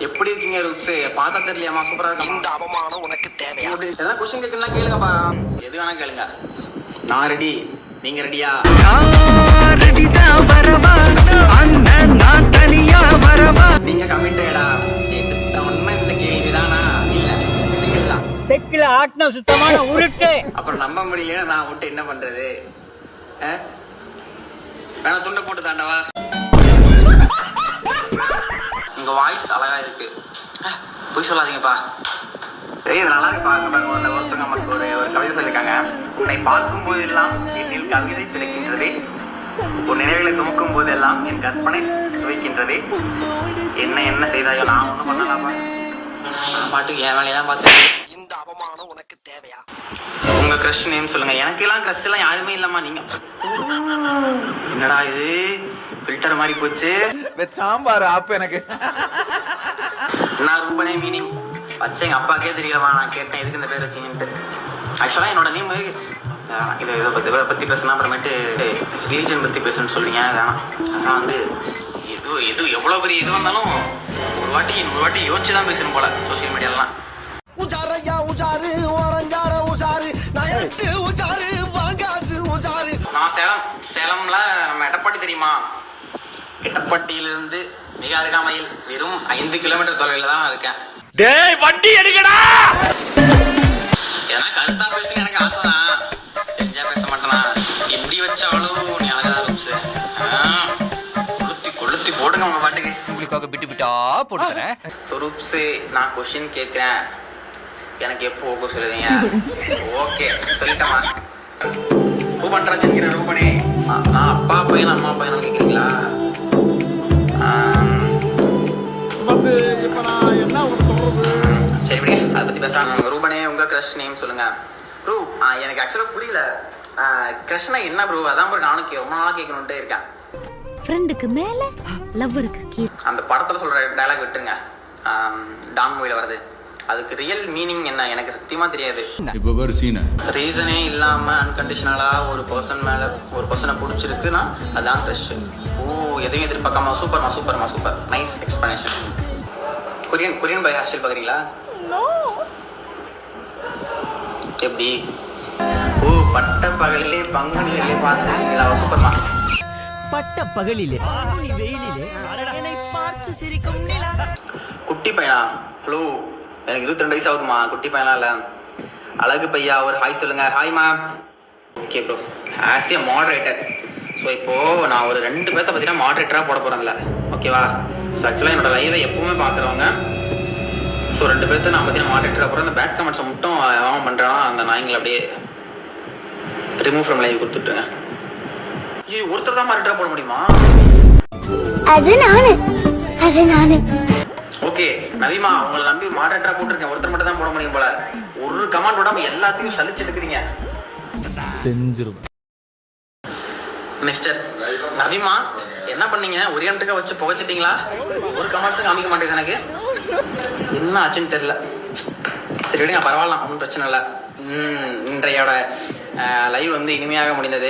எப்படி இருக்கீங்க ருக்ஸ்? பார்த்தா தெரியலையாமா? சூப்பரா இருக்கா? இந்த அவமானம் உனக்கு தேவையா? ஏதாவது கொஸ்டின் கேட்கணும்னா கேளுங்கப்பா, எது வேணா கேளுங்க. நான் ரெடி, நீங்க ரெடியா? நீங்க கமிட்டடா? எடுத்த உண்மை இந்த கேள்விதானா? இல்ல சிங்கிள் தான். செக்கில ஆட்டின சுத்தமான உருட்டு. அப்புறம் நம்ப முடியல, நான் விட்டு என்ன பண்றது? வேணா துண்டை போட்டு தாண்டவா? உங்க வாய்ஸ் அழகா இருக்கு. போய் சொல்லாதீங்கப்பா. இது நல்லா இருக்கு, பார்க்க பாருங்க. ஒருத்தவங்க நமக்கு ஒரு கவிதை சொல்லியிருக்காங்க. உன்னை பார்க்கும் போதெல்லாம் என்னில் கவிதை பிறக்கின்றது, உன் நினைவுகளை சுமக்கும் போதெல்லாம் என் கற்பனை சுவைக்கின்றது. என்ன செய்தாயோ? நான் ஒன்றும் பண்ணலாப்பா, நான் பாட்டுக்கு என் வேலையை தான் பார்த்தேன். இந்த அவமானம் உனக்கு தேவையா? உங்க க்ரஷ் நேம் சொல்லுங்க. எனக்கு எல்லாம் க்ரஷ் எல்லாம் யாருமே இல்லம்மா. நீங்க என்னடா இது ஃபில்டர் மாதிரி போச்சு? சாம்பார் ஆப் எனக்கு. நான் ரூபனே மீனிங் வச்ச எங்க அப்பாக்கே தெரியலமா. நான் கேட்டேன் எதுக்கு இந்த பேர் வச்சிங்கன்ட்டு. ஆக்சுவலா என்னோட நேம் இதை பத்தி பேசினா அப்புறமேட்டு ரிலீஜன் பத்தி பேசணும்னு சொல்லுவீங்க. வேணாம். ஆனால் வந்து எது எவ்வளோ பெரிய இது வந்தாலும் ஒரு வாட்டி யோசிச்சு தான் பேசணும் போல சோசியல் மீடியாலாம். உஜாரையா உஜாரு ஓரஞ்சார உஜாரு நயட்டு உஜாரு வாங்காது உஜாரு. நான் சேலம்ல நம்ம எடப்பாடி தெரியுமா? எடப்பாடியிலிருந்து மிக அருகாமையில் வெறும் 5 கிலோமீட்டர் தொலைவில் தான் இருக்கேன். டேய் வண்டி எடுக்கடா. ஏன்னா கருத்தா பேசுங்க, எனக்கு ஆசைதான். தெரிஞ்சா பேச மாட்டேனா? எப்படி வச்சாலும் நீ அழகா ரூப்ஸ். கொளுத்தி போடுங்க உங்க பாட்டுக்கு. உங்களுக்காக பிட்டா போட்டுறேன். ரூப்ஸ், நான் கொஸ்டின் கேட்கிறேன், எனக்கு எப்போ ஓகே சொல்லுவீங்க? ஓகே சொல்லிட்டேமா. ரூபன் ராஜன் ரூபனே, நான் அப்பா பையன் அம்மா பையன் கேட்குறீங்களா? சரி விடுங்க, அதை பற்றி பேசுகிறாங்க. ரூபனே, உங்கள் க்ரஷ் நேம் சொல்லுங்கள். ப்ரூ, எனக்கு ஆக்சுவலாக புரியல. க்ரஷ்னா என்ன ப்ரூ? அதான் ப்ரூ நானும் ரொம்ப நாளாக கேட்கணுன்ட்டே இருக்கேன். ஃப்ரெண்டுக்கு மேல லவ்வருக்கு கீழே. அந்த படத்தில் சொல்கிற டைலாக் விட்டுருங்க, டான் மூவியில் வருது. அதுக்கு ரியல் மீனிங் என்ன எனக்கு சத்தியமாக தெரியாது. ரீசனே இல்லாமல் அன்கண்டிஷனலாக ஒரு பர்சனை பிடிச்சிருக்குன்னா அதான் க்ரஷ். எதையும் எதிர்பார்க்காம super nice explanation. Korean by hostel பார்க்குறீங்களா? எப்படி? பட்ட பகலிலே பங்குனிலே பார்த்துருக்கீங்களா? சூப்பர்மா. பட்ட பகலிலே வெயிலிலே என்னை பார்த்து சிரிக்கும் நிலா. குட்டி பையனா? ஹலோ, எனக்கு 22 வயசு ஆகுதுமா. குட்டி பையனா இல்லை, அழகு பையா. ஒரு ஹாய் சொல்லுங்க. ஹாய்மா. Okay bro, as a moderator. So இப்போது நான் ஒரு 2 பேர்த்த பார்த்தீங்கன்னா மாடரேட்டராக போட போகிறேன்ல, ஓகேவா? ஸோ ஆக்சுவலாக என்னோட லைவை எப்பவுமே பார்க்குறவங்க. ஸோ 2 பேர்த்த நான் பார்த்தீங்கன்னா மாடரேட்டராக போகிறேன். அந்த பேட் கமெண்ட்ஸை மட்டும் அவன் பண்ணுறானா அந்த நாய்ங்களை அப்படியே ரிமூவ் ஃப்ரம் லைவ் கொடுத்துட்டுங்க. இது ஒருத்தர் தான் மாடரேட்டராக போட முடியுமா? அது நானு. ஓகே நவிமா, உங்களை நம்பி மாடரேட்டரா போட்டிருக்கேன். ஒருத்தர் மட்டும் தான் போட முடியும் போல. ஒரு கமாண்ட் விடாம எல்லாத்தையும் சலிச்சு எடுக்கிறீங்க. செஞ்சிருவேன். மிஸ்டர் நவிமா, என்ன பண்ணீங்க? ஒரே இடத்துக்கு வச்சு புகைச்சிட்டீங்களா? ஒரு கமெண்ட்ஸும் காமிக்க மாட்டேங்குது எனக்கு. என்ன ஆச்சுன்னு தெரியல. சரி விடுங்க, பரவாயில்ல, ஒன்றும் பிரச்சனை இல்லை. இன்றையோட லைவ் வந்து இனிமையாக முடிந்தது.